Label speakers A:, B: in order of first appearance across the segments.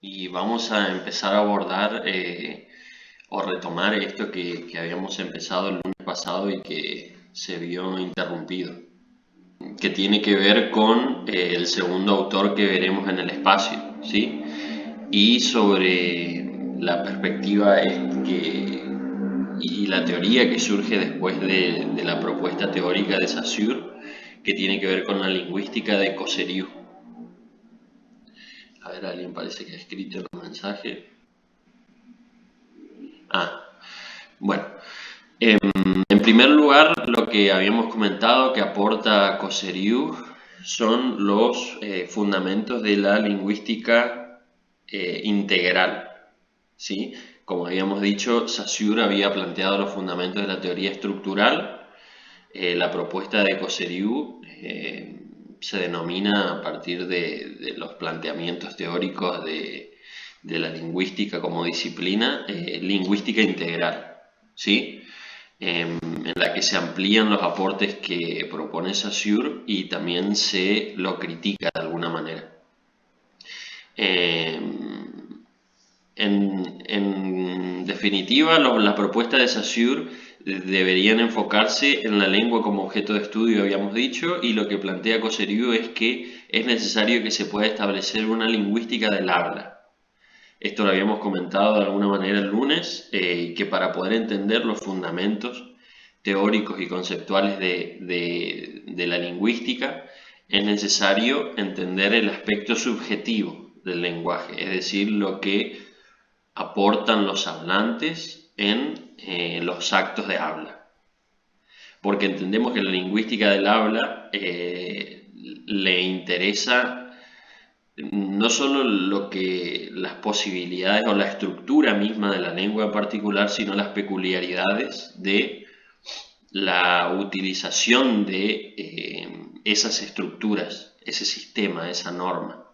A: y vamos a empezar a abordar o retomar esto que habíamos empezado el lunes pasado y que se vio interrumpido, que tiene que ver con el segundo autor que veremos en el espacio, ¿sí? Y sobre la perspectiva y la teoría que surge después de la propuesta teórica de Saussure, que tiene que ver con la lingüística de Cosseriu. A ver, alguien parece que ha escrito el mensaje. Bueno. En primer lugar, lo que habíamos comentado que aporta Cosseriu son los fundamentos de la lingüística integral, ¿sí? Como habíamos dicho, Saussure había planteado los fundamentos de la teoría estructural. La propuesta de Cosseriu se denomina a partir de los planteamientos teóricos de la lingüística como disciplina, lingüística integral, ¿sí? En la que se amplían los aportes que propone Saussure y también se lo critica de alguna manera. En definitiva, la propuesta de Saussure deberían enfocarse en la lengua como objeto de estudio, habíamos dicho, y lo que plantea Cosseriu es que es necesario que se pueda establecer una lingüística del habla. Esto lo habíamos comentado de alguna manera el lunes, que para poder entender los fundamentos teóricos y conceptuales de la lingüística es necesario entender el aspecto subjetivo del lenguaje, es decir, lo que aportan los hablantes en los actos de habla. Porque entendemos que la lingüística del habla le interesa no solo las posibilidades o la estructura misma de la lengua en particular, sino las peculiaridades de la utilización de esas estructuras, ese sistema, esa norma,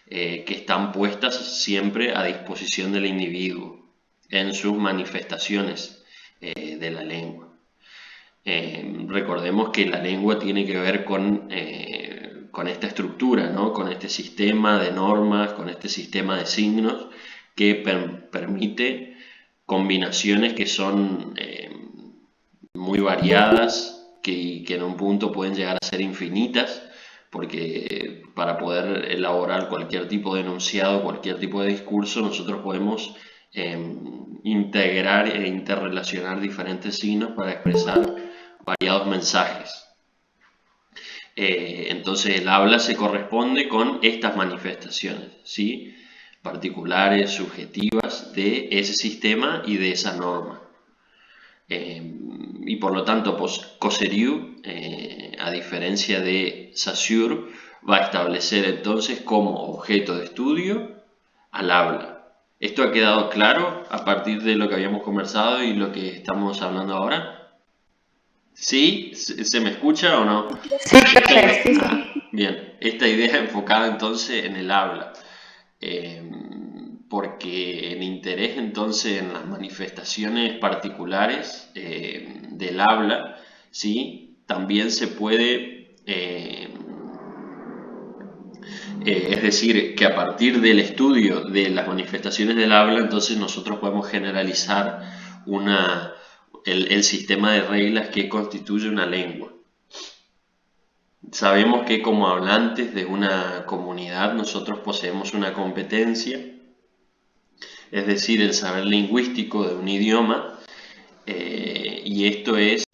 A: que están puestas siempre a disposición del individuo en sus manifestaciones de la lengua. Recordemos que la lengua tiene que ver con esta estructura, ¿no? Con este sistema de normas, con este sistema de signos que permite combinaciones que son muy variadas, que en un punto pueden llegar a ser infinitas, porque para poder elaborar cualquier tipo de enunciado, cualquier tipo de discurso, nosotros podemos integrar e interrelacionar diferentes signos para expresar variados mensajes. Entonces el habla se corresponde con estas manifestaciones, ¿sí? Particulares, subjetivas de ese sistema y de esa norma. Y por lo tanto, Cosseriu, a diferencia de Saussure, va a establecer entonces como objeto de estudio al habla. ¿Esto ha quedado claro a partir de lo que habíamos conversado y lo que estamos hablando ahora? ¿Sí? ¿Se me escucha o no?
B: Sí, profe, sí, sí.
A: Bien, esta idea enfocada entonces en el habla, porque el interés entonces en las manifestaciones particulares del habla, ¿sí? También se puede, es decir, que a partir del estudio de las manifestaciones del habla, entonces nosotros podemos generalizar el sistema de reglas que constituye una lengua. Sabemos que como hablantes de una comunidad nosotros poseemos una competencia, es decir, el saber lingüístico de un idioma, y esto es,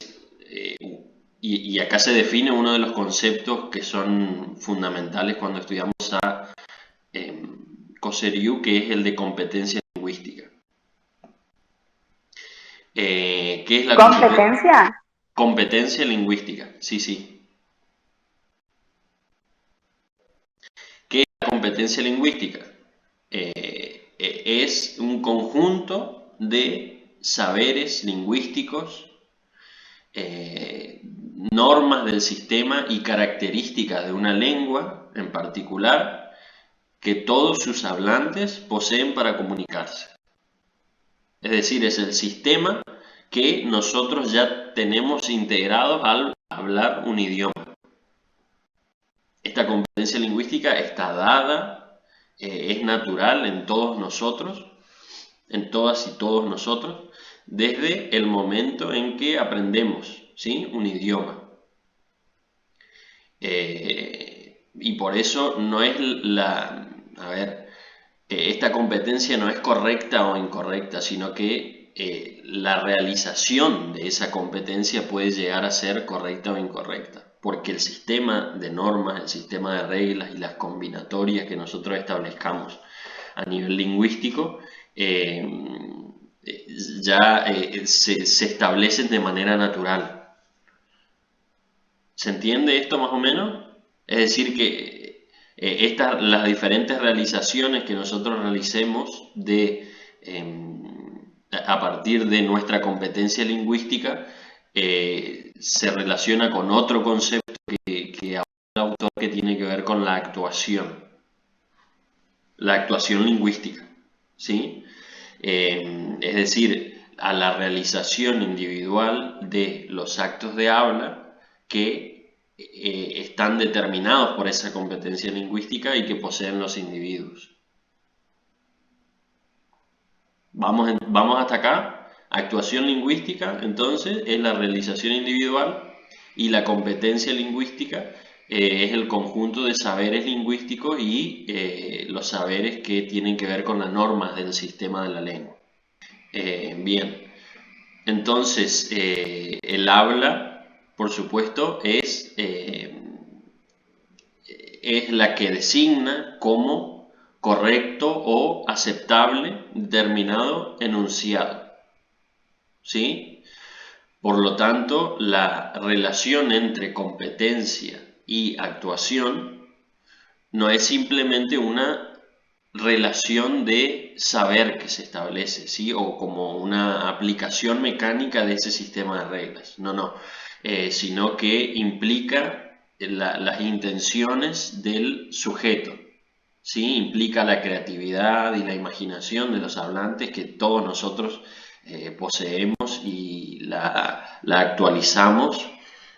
A: y acá se define uno de los conceptos que son fundamentales cuando estudiamos a Cosseriu, que es el de competencia lingüística. ¿Qué es la
B: ¿Competencia?
A: competencia lingüística? Sí, sí. ¿Qué es la competencia lingüística? Es un conjunto de saberes lingüísticos, normas del sistema y características de una lengua en particular que todos sus hablantes poseen para comunicarse. Es decir, es el sistema que nosotros ya tenemos integrados al hablar un idioma. Esta competencia lingüística está dada es natural en todos nosotros, en todas y todos nosotros, desde el momento en que aprendemos, ¿sí?, un idioma. Y por eso no es esta competencia no es correcta o incorrecta, sino que la realización de esa competencia puede llegar a ser correcta o incorrecta, porque el sistema de normas, el sistema de reglas y las combinatorias que nosotros establezcamos a nivel lingüístico se establecen de manera natural. ¿Se entiende esto más o menos? Es decir, que las diferentes realizaciones que nosotros realicemos a partir de nuestra competencia lingüística se relaciona con otro concepto que habla el autor, que tiene que ver con la actuación lingüística, ¿sí? Es decir, a la realización individual de los actos de habla que están determinados por esa competencia lingüística y que poseen los individuos. ¿Vamos hasta acá? Actuación lingüística, entonces, es la realización individual, y la competencia lingüística es el conjunto de saberes lingüísticos y los saberes que tienen que ver con las normas del sistema de la lengua. Bien, entonces el habla, por supuesto, es la que designa como correcto o aceptable determinado enunciado, ¿sí? Por lo tanto, la relación entre competencia y actuación no es simplemente una relación de saber que se establece, ¿sí?, o como una aplicación mecánica de ese sistema de reglas. No, sino que implica las intenciones del sujeto, ¿sí? Implica la creatividad y la imaginación de los hablantes que todos nosotros poseemos, y la actualizamos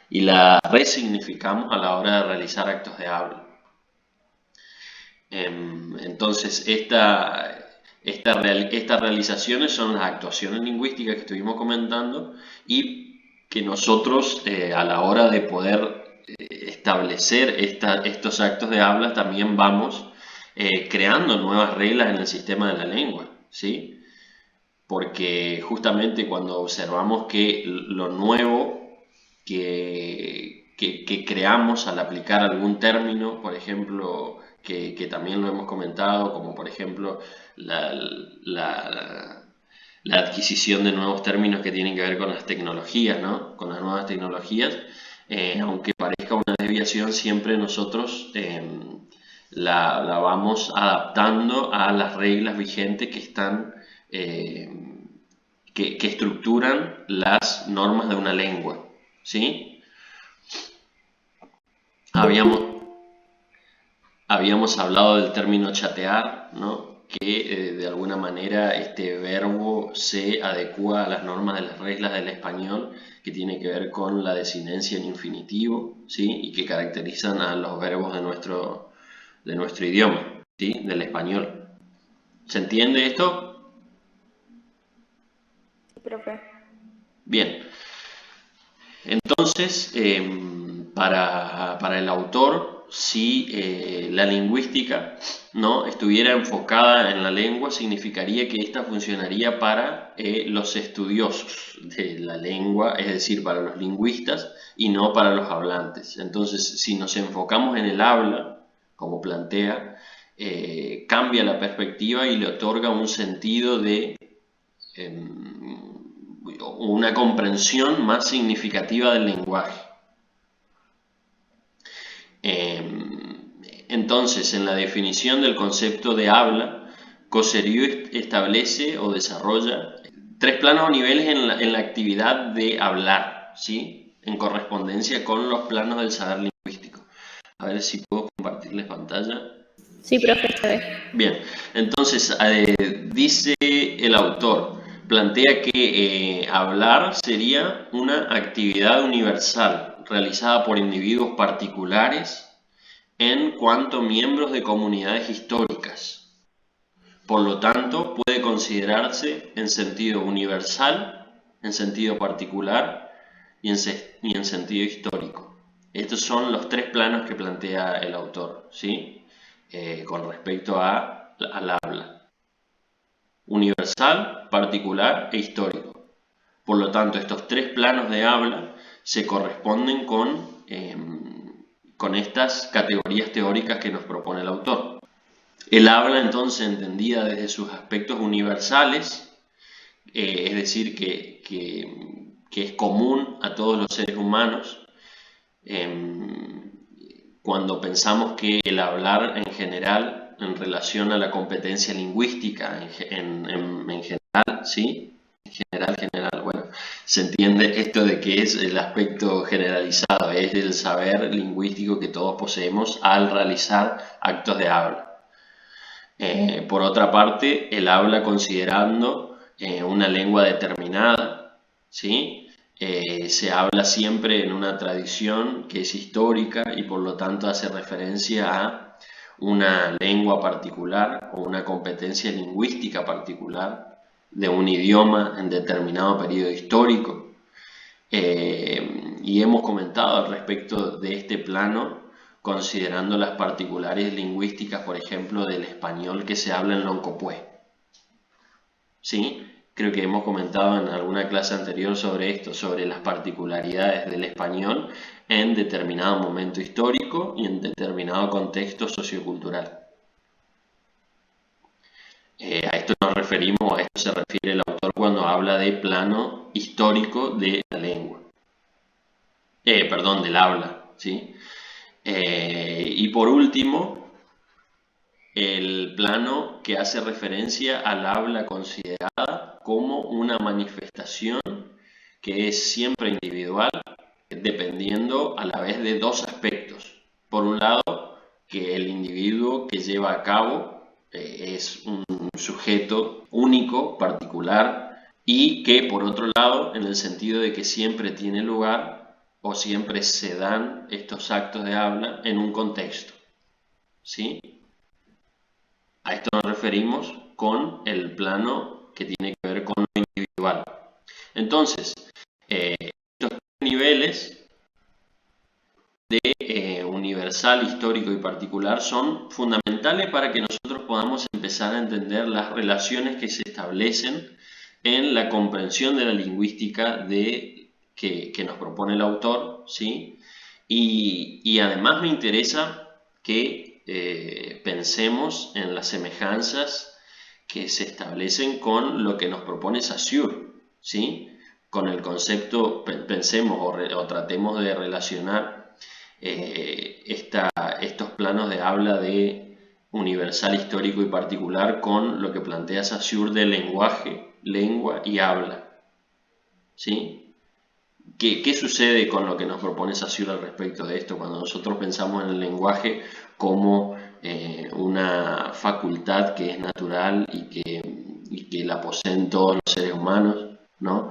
A: y la resignificamos a la hora de realizar actos de habla. Entonces, estas realizaciones son las actuaciones lingüísticas que estuvimos comentando, y que nosotros a la hora de poder establecer estos actos de habla también vamos creando nuevas reglas en el sistema de la lengua, ¿sí? Porque justamente cuando observamos que lo nuevo que creamos al aplicar algún término, por ejemplo, que también lo hemos comentado, como por ejemplo la adquisición de nuevos términos que tienen que ver con las tecnologías, ¿no?, con las nuevas tecnologías, aunque parezca una desviación, siempre nosotros la vamos adaptando a las reglas vigentes que están que estructuran las normas de una lengua, ¿sí? Habíamos hablado del término chatear, ¿no?, que de alguna manera este verbo se adecua a las normas de las reglas del español, que tiene que ver con la desinencia en infinitivo, ¿sí?, y que caracterizan a los verbos de nuestro idioma, ¿sí?, del español. ¿Se entiende esto?
B: Profe.
A: Bien. Entonces, para el autor, si la lingüística no estuviera enfocada en la lengua, significaría que ésta funcionaría para los estudiosos de la lengua, es decir, para los lingüistas, y no para los hablantes. Entonces, si nos enfocamos en el habla, como plantea, cambia la perspectiva y le otorga un sentido de una comprensión más significativa del lenguaje. Entonces, en la definición del concepto de habla, Cosseriu establece o desarrolla 3 planos o niveles en la actividad de hablar, ¿sí?, en correspondencia con los planos del saber lingüístico. A ver si puedo compartirles pantalla.
B: Sí, profe.
A: Bien, entonces dice el autor, plantea que hablar sería una actividad universal realizada por individuos particulares en cuanto a miembros de comunidades históricas. Por lo tanto, puede considerarse en sentido universal, en sentido particular y en sentido histórico. Estos son los tres planos que plantea el autor, ¿sí? Con respecto al habla. Universal, particular e histórico. Por lo tanto, estos tres planos de habla se corresponden con estas categorías teóricas que nos propone el autor. El habla, entonces, entendida desde sus aspectos universales, es decir, que es común a todos los seres humanos. Cuando pensamos que el hablar en general, en relación a la competencia lingüística en general, ¿sí? General, bueno, se entiende esto de que es el aspecto generalizado, es el saber lingüístico que todos poseemos al realizar actos de habla. Por otra parte, el habla considerando una lengua determinada, ¿sí? Se habla siempre en una tradición que es histórica y por lo tanto hace referencia a una lengua particular o una competencia lingüística particular de un idioma en determinado periodo histórico. Y hemos comentado al respecto de este plano, considerando las particulares lingüísticas, por ejemplo, del español que se habla en Loncopué. ¿Sí? Creo que hemos comentado en alguna clase anterior sobre esto, sobre las particularidades del español en determinado momento histórico y en determinado contexto sociocultural. A esto nos referimos, a esto se refiere el autor cuando habla de plano histórico de la lengua. Del habla, ¿sí? Y por último, el plano que hace referencia al habla considerada como una manifestación que es siempre individual, dependiendo a la vez de dos aspectos. Por un lado, que el individuo que lleva a cabo es un sujeto único, particular, y que por otro lado, en el sentido de que siempre tiene lugar o siempre se dan estos actos de habla en un contexto, ¿sí? A esto nos referimos con el plano que tiene que ver con lo individual. Entonces, estos niveles de universal, histórico y particular son fundamentales para que nosotros podamos empezar a entender las relaciones que se establecen en la comprensión de la lingüística que nos propone el autor, ¿sí? Y además me interesa que pensemos en las semejanzas que se establecen con lo que nos propone Saussure, ¿sí? Con el concepto, pensemos o tratemos de relacionar estos planos de habla de universal, histórico y particular con lo que plantea Saussure de lenguaje, lengua y habla, ¿sí? ¿Qué sucede con lo que nos propone Saussure al respecto de esto? Cuando nosotros pensamos en el lenguaje como una facultad que es natural y que la poseen todos los seres humanos, ¿no?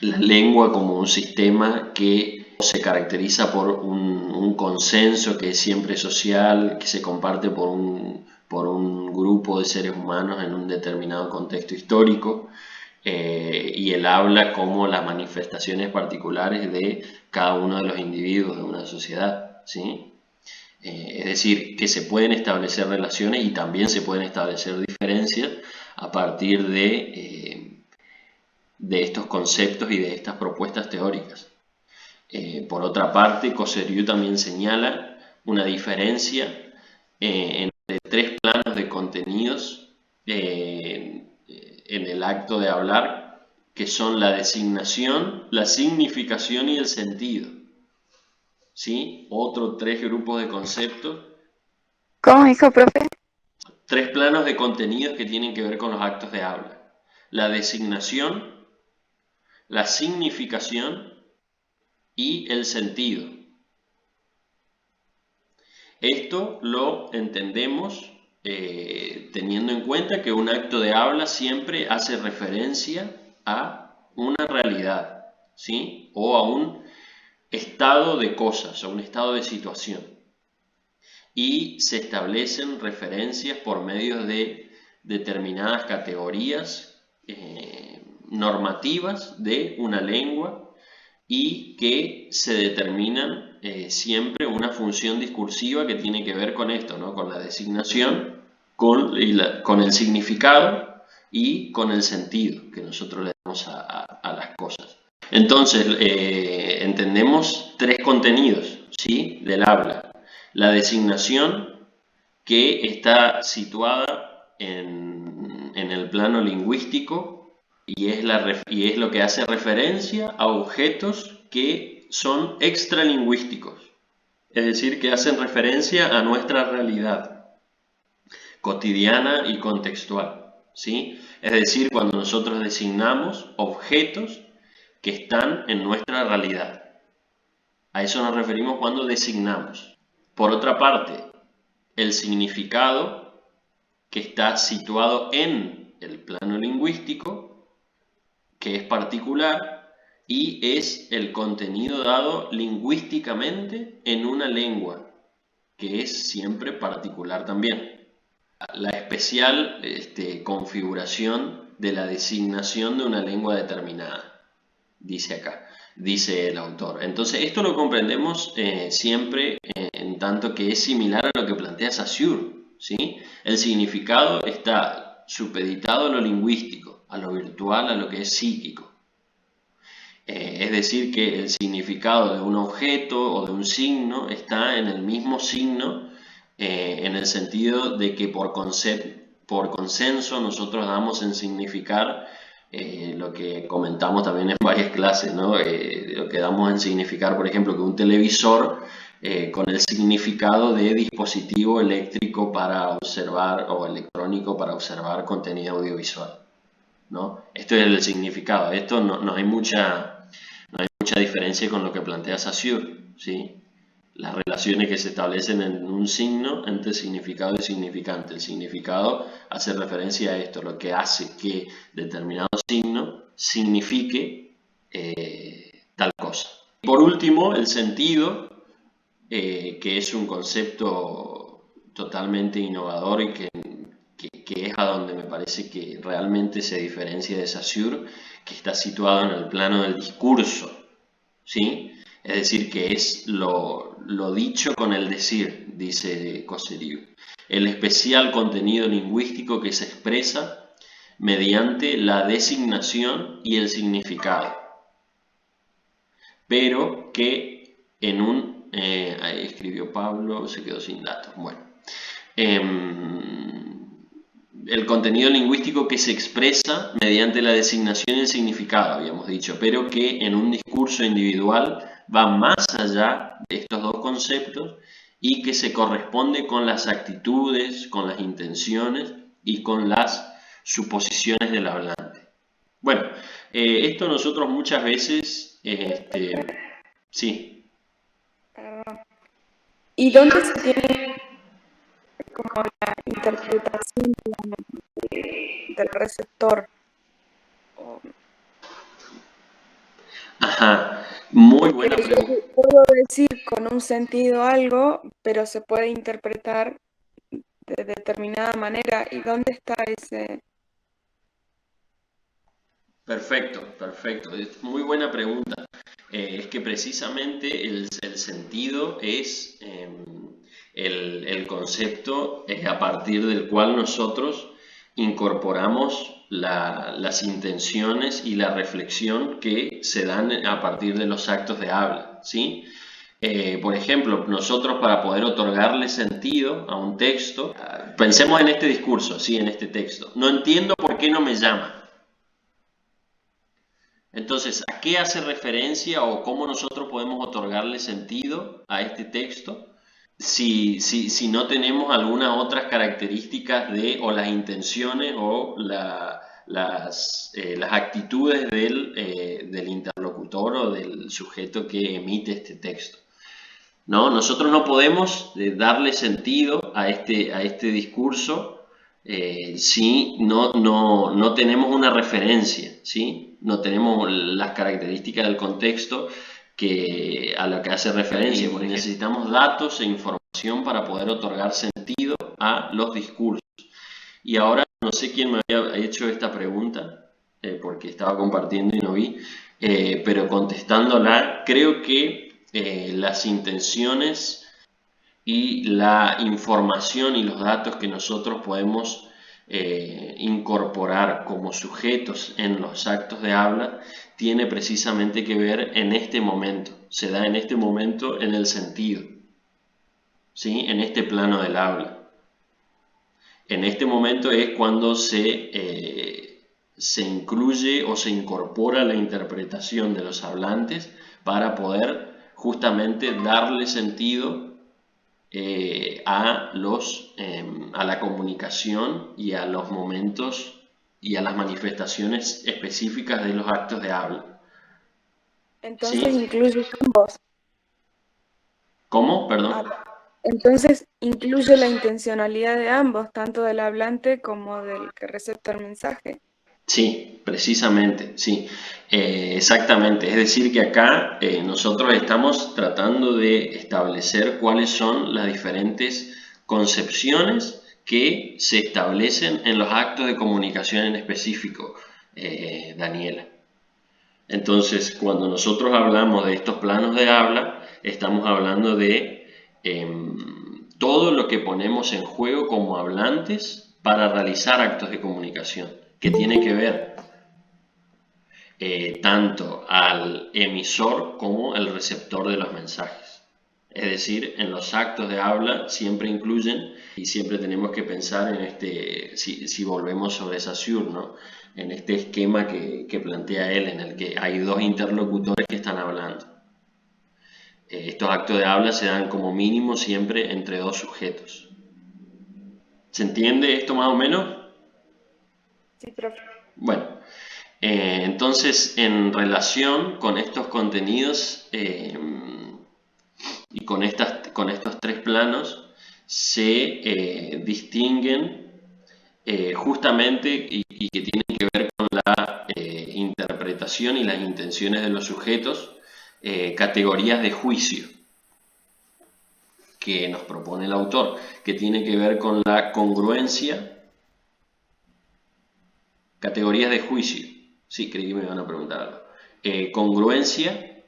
A: La lengua como un sistema que se caracteriza por un consenso que es siempre social, que se comparte por un grupo de seres humanos en un determinado contexto histórico, y el habla como las manifestaciones particulares de cada uno de los individuos de una sociedad, ¿sí? Es decir, que se pueden establecer relaciones y también se pueden establecer diferencias a partir de estos conceptos y de estas propuestas teóricas. Por otra parte, Cosseriu también señala una diferencia entre tres planos de contenidos en el acto de hablar, que son la designación, la significación y el sentido. ¿Sí? Otros tres grupos de conceptos.
B: ¿Cómo dijo, profe?
A: Tres planos de contenidos que tienen que ver con los actos de habla. La designación, la significación y el sentido. Esto lo entendemos teniendo en cuenta que un acto de habla siempre hace referencia a una realidad, ¿sí? O a un estado de cosas, a un estado de situación. y se establecen referencias por medio de determinadas categorías normativas de una lengua y que se determinan siempre una función discursiva que tiene que ver con esto, ¿no? Con la designación, con el significado y con el sentido que nosotros le damos a las cosas. Entonces, entendemos tres contenidos, ¿sí?, del habla. La designación, que está situada en el plano lingüístico y es lo que hace referencia a objetos que son extralingüísticos, es decir, que hacen referencia a nuestra realidad cotidiana y contextual, ¿sí? Es decir, cuando nosotros designamos objetos que están en nuestra realidad. A eso nos referimos cuando designamos. Por otra parte, el significado, que está situado en el plano lingüístico, que es particular y es el contenido dado lingüísticamente en una lengua, que es siempre particular también. La especial configuración de la designación de una lengua determinada, dice acá, dice el autor. Entonces esto lo comprendemos siempre en tanto que es similar a lo que plantea Saussure, ¿sí? El significado está supeditado a lo lingüístico, a lo virtual, a lo que es psíquico. Es decir, que el significado de un objeto o de un signo está en el mismo signo, en el sentido de que por consenso nosotros damos en significar lo que comentamos también en varias clases, ¿no? Lo que damos en significar, por ejemplo, que un televisor con el significado de dispositivo eléctrico para observar o electrónico para observar contenido audiovisual, ¿no? Esto es el significado. Esto no hay mucha diferencia con lo que plantea Saussure, ¿sí? Las relaciones que se establecen en un signo entre significado y significante. El significado hace referencia a esto, lo que hace que determinado signo signifique tal cosa. Por último, el sentido, que es un concepto totalmente innovador y que es a donde me parece que realmente se diferencia de Saussure, que está situado en el plano del discurso, ¿sí? Es decir, que es lo dicho con el decir, dice Cosseriu. El especial contenido lingüístico que se expresa mediante la designación y el significado, pero que en un... ahí escribió Pablo, se quedó sin datos. Bueno, el contenido lingüístico que se expresa mediante la designación y el significado, habíamos dicho, pero que en un discurso individual va más allá de estos dos conceptos y que se corresponde con las actitudes, con las intenciones y con las suposiciones del hablante. Bueno, esto nosotros muchas veces... sí.
B: ¿Y dónde se tiene como la interpretación del receptor?
A: Ajá, muy buena pregunta.
B: Yo puedo decir con un sentido algo, pero se puede interpretar de determinada manera. ¿Y dónde está ese?
A: Perfecto, perfecto. Muy buena pregunta. Es que precisamente el sentido es el concepto a partir del cual nosotros incorporamos las intenciones y la reflexión que se dan a partir de los actos de habla, ¿sí? Por ejemplo, nosotros para poder otorgarle sentido a un texto, pensemos en este discurso, ¿sí? En este texto. No entiendo por qué no me llama. Entonces, ¿a qué hace referencia o cómo nosotros podemos otorgarle sentido a este texto si no tenemos algunas otras características o las intenciones o las actitudes del interlocutor o del sujeto que emite este texto? ¿No? Nosotros no podemos darle sentido a este discurso si no tenemos una referencia, ¿sí? No tenemos las características del contexto a la que hace referencia, porque necesitamos datos e información para poder otorgar sentido a los discursos. Y ahora, no sé quién me había hecho esta pregunta, porque estaba compartiendo y no vi, pero contestándola, creo que las intenciones y la información y los datos que nosotros podemos incorporar como sujetos en los actos de habla tiene precisamente que ver en este momento, se da en este momento en el sentido, ¿sí? En este plano del habla. En este momento es cuando se incluye o se incorpora la interpretación de los hablantes para poder justamente darle sentido a la comunicación y a los momentos y a las manifestaciones específicas de los actos de habla.
B: Entonces
A: ¿Sí?
B: incluye ambos.
A: ¿Cómo? Perdón.
B: Entonces incluye la intencionalidad de ambos, tanto del hablante como del que recepta el mensaje.
A: Sí, precisamente, sí, exactamente. Es decir, que acá nosotros estamos tratando de establecer cuáles son las diferentes concepciones que se establecen en los actos de comunicación en específico, Daniela. Entonces, cuando nosotros hablamos de estos planos de habla, estamos hablando de todo lo que ponemos en juego como hablantes para realizar actos de comunicación, que tiene que ver tanto al emisor como al receptor de los mensajes. Es decir, en los actos de habla siempre incluyen, y siempre tenemos que pensar en si volvemos sobre Saussure, ¿no? En este esquema que plantea él, en el que hay dos interlocutores que están hablando. Estos actos de habla se dan como mínimo siempre entre dos sujetos. ¿Se entiende esto más o menos?
B: Sí, profe.
A: Bueno, entonces en relación con estos contenidos y con estos tres planos se distinguen justamente y que tienen que ver con la interpretación y las intenciones de los sujetos, categorías de juicio que nos propone el autor, que tiene que ver con la congruencia, categorías de juicio. Sí, creí que me iban a preguntar algo. Congruencia,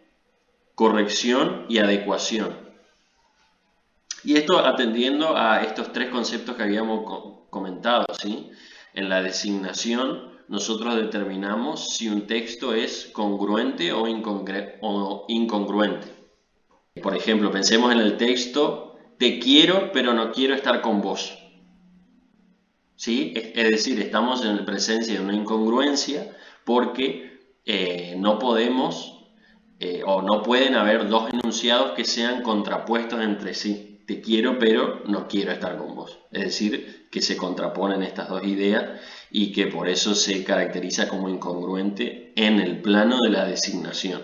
A: corrección y adecuación. Y esto atendiendo a estos tres conceptos que habíamos comentado, ¿sí? En la designación nosotros determinamos si un texto es congruente o incongruente. Por ejemplo, pensemos en el texto, te quiero pero no quiero estar con vos. ¿Sí? Es decir, estamos en presencia de una incongruencia porque no podemos o no pueden haber dos enunciados que sean contrapuestos entre sí. Te quiero, pero no quiero estar con vos. Es decir, que se contraponen estas dos ideas y que por eso se caracteriza como incongruente en el plano de la designación.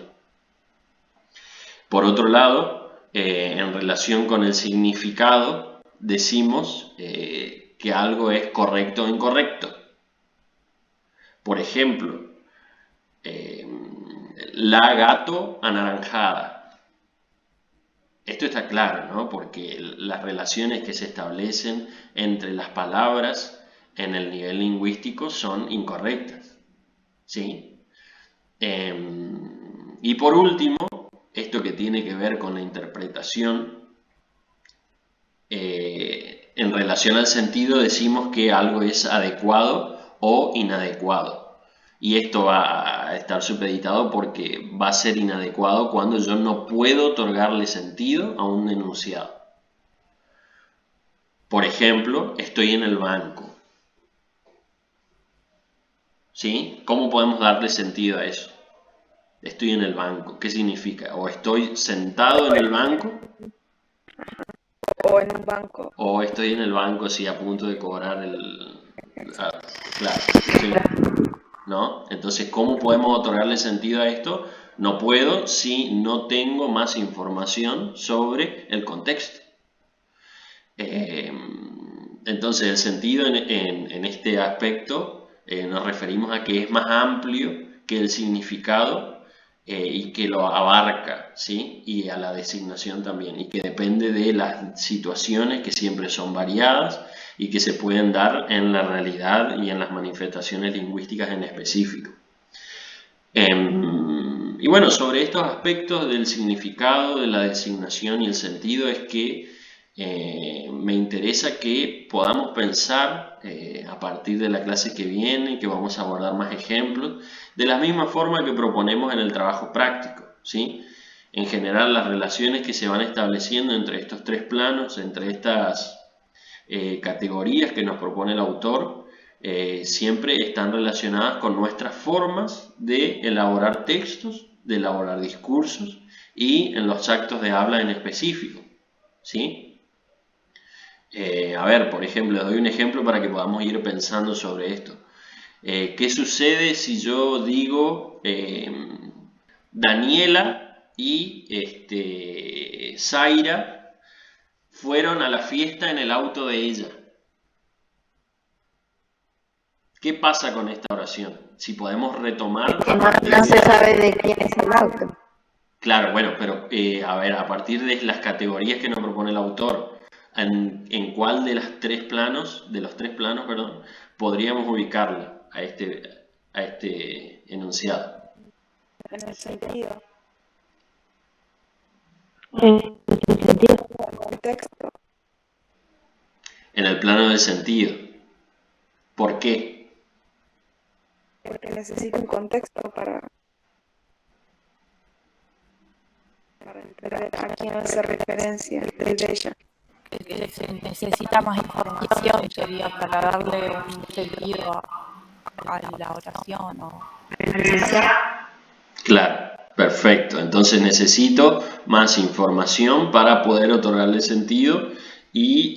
A: Por otro lado, en relación con el significado, decimos que algo es correcto o incorrecto. Por ejemplo, la gato anaranjada. Esto está claro, ¿no? Porque las relaciones que se establecen entre las palabras en el nivel lingüístico son incorrectas, ¿sí? Y por último, esto que tiene que ver con la interpretación, en relación al sentido decimos que algo es adecuado o inadecuado. Y esto va a estar supeditado porque va a ser inadecuado cuando yo no puedo otorgarle sentido a un enunciado. Por ejemplo, estoy en el banco. ¿Sí? ¿Cómo podemos darle sentido a eso? Estoy en el banco. ¿Qué significa? O estoy sentado en el banco.
B: O en un banco.
A: O estoy en el banco, sí, a punto de cobrar claro, sí. ¿No? Entonces, ¿cómo podemos otorgarle sentido a esto? No puedo si no tengo más información sobre el contexto. Entonces, el sentido en este aspecto nos referimos a que es más amplio que el significado y que lo abarca, ¿sí? Y a la designación también, y que depende de las situaciones que siempre son variadas y que se pueden dar en la realidad y en las manifestaciones lingüísticas en específico. Y bueno, sobre estos aspectos del significado, de la designación y el sentido es que me interesa que podamos pensar a partir de la clase que viene, que vamos a abordar más ejemplos, de la misma forma que proponemos en el trabajo práctico, ¿sí? En general, las relaciones que se van estableciendo entre estos tres planos, entre estas categorías que nos propone el autor, siempre están relacionadas con nuestras formas de elaborar textos, de elaborar discursos y en los actos de habla en específico, ¿sí? A ver, por ejemplo, les doy un ejemplo para que podamos ir pensando sobre esto. ¿Qué sucede si yo digo Daniela y Zaira fueron a la fiesta en el auto de ella? ¿Qué pasa con esta oración? Si podemos retomar
C: Que
A: a
C: no,
A: partir
C: no se
A: de...
C: sabe de quién es el auto.
A: Claro, bueno, pero a ver, a partir de las categorías que nos propone el autor, ¿en cuál de los tres planos, perdón, podríamos ubicarla a este enunciado?
B: En el sentido,
C: En el sentido.
B: el contexto,
A: En el plano del sentido. ¿Por qué?
B: porque necesita un contexto para entender a quién hace referencia de ella.
D: Que se necesita más información, sería para darle un sentido a la oración o
A: Claro, perfecto. Entonces necesito más información para poder otorgarle sentido y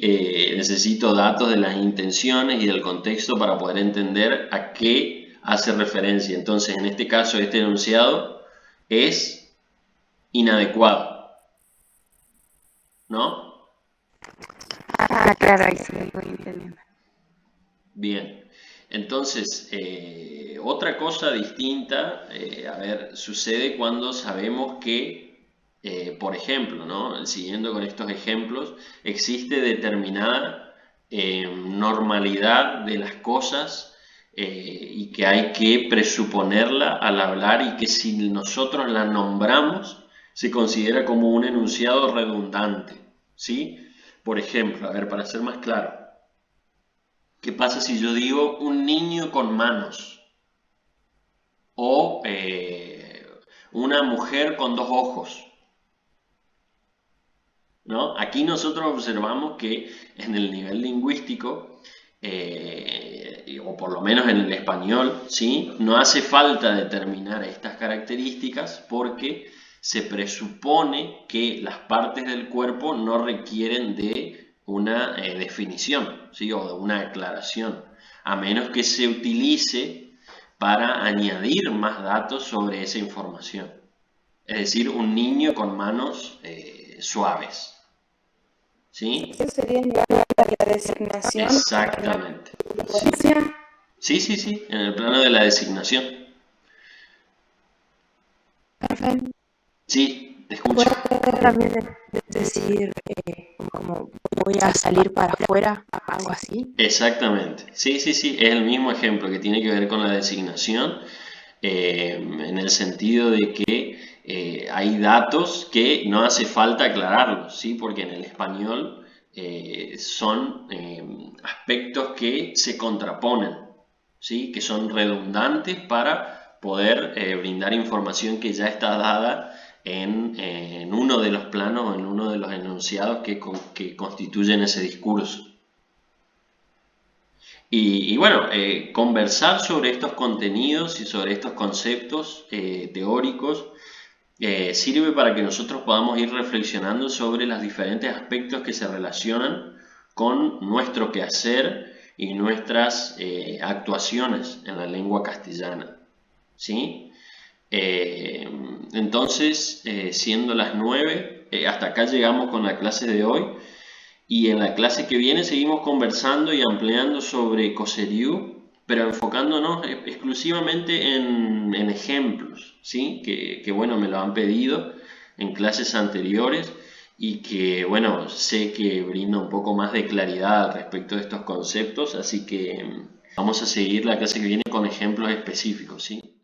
A: necesito datos de las intenciones y del contexto para poder entender a qué hace referencia. Entonces, en este caso, este enunciado es inadecuado, ¿no?
C: Ah, claro, ahí sí voy entendiendo.
A: Bien, entonces, otra cosa distinta, a ver, sucede cuando sabemos que, por ejemplo, ¿no? Siguiendo con estos ejemplos, existe determinada normalidad de las cosas y que hay que presuponerla al hablar y que si nosotros la nombramos se considera como un enunciado redundante, ¿sí? Por ejemplo, a ver, para ser más claro. ¿Qué pasa si yo digo un niño con manos? O una mujer con dos ojos, ¿no? Aquí nosotros observamos que en el nivel lingüístico, o por lo menos en el español, ¿sí? No hace falta determinar estas características porque se presupone que las partes del cuerpo no requieren de una definición, ¿sí? O de una aclaración, a menos que se utilice para añadir más datos sobre esa información. Es decir, un niño con manos suaves, ¿sí?
B: Eso sería en la designación,
A: Exactamente.
B: en la secuencia.
A: Sí, en el plano de la designación. Sí, te escucho.
C: Puede también decir como voy a salir para afuera, algo así.
A: Exactamente. Sí, es el mismo ejemplo que tiene que ver con la designación, en el sentido de que hay datos que no hace falta aclararlos, ¿sí? Porque en el español son aspectos que se contraponen, ¿sí? Que son redundantes para poder brindar información que ya está dada en uno de los planos, en uno de los enunciados que constituyen ese discurso. Y bueno, conversar sobre estos contenidos y sobre estos conceptos teóricos sirve para que nosotros podamos ir reflexionando sobre los diferentes aspectos que se relacionan con nuestro quehacer y nuestras actuaciones en la lengua castellana, ¿sí? Entonces, siendo las 9, hasta acá llegamos con la clase de hoy. Y en la clase que viene seguimos conversando y ampliando sobre Coserío pero enfocándonos exclusivamente en ejemplos, ¿sí? Que bueno, me lo han pedido en clases anteriores y que bueno, sé que brinda un poco más de claridad al respecto de estos conceptos, así que vamos a seguir la clase que viene con ejemplos específicos, ¿sí?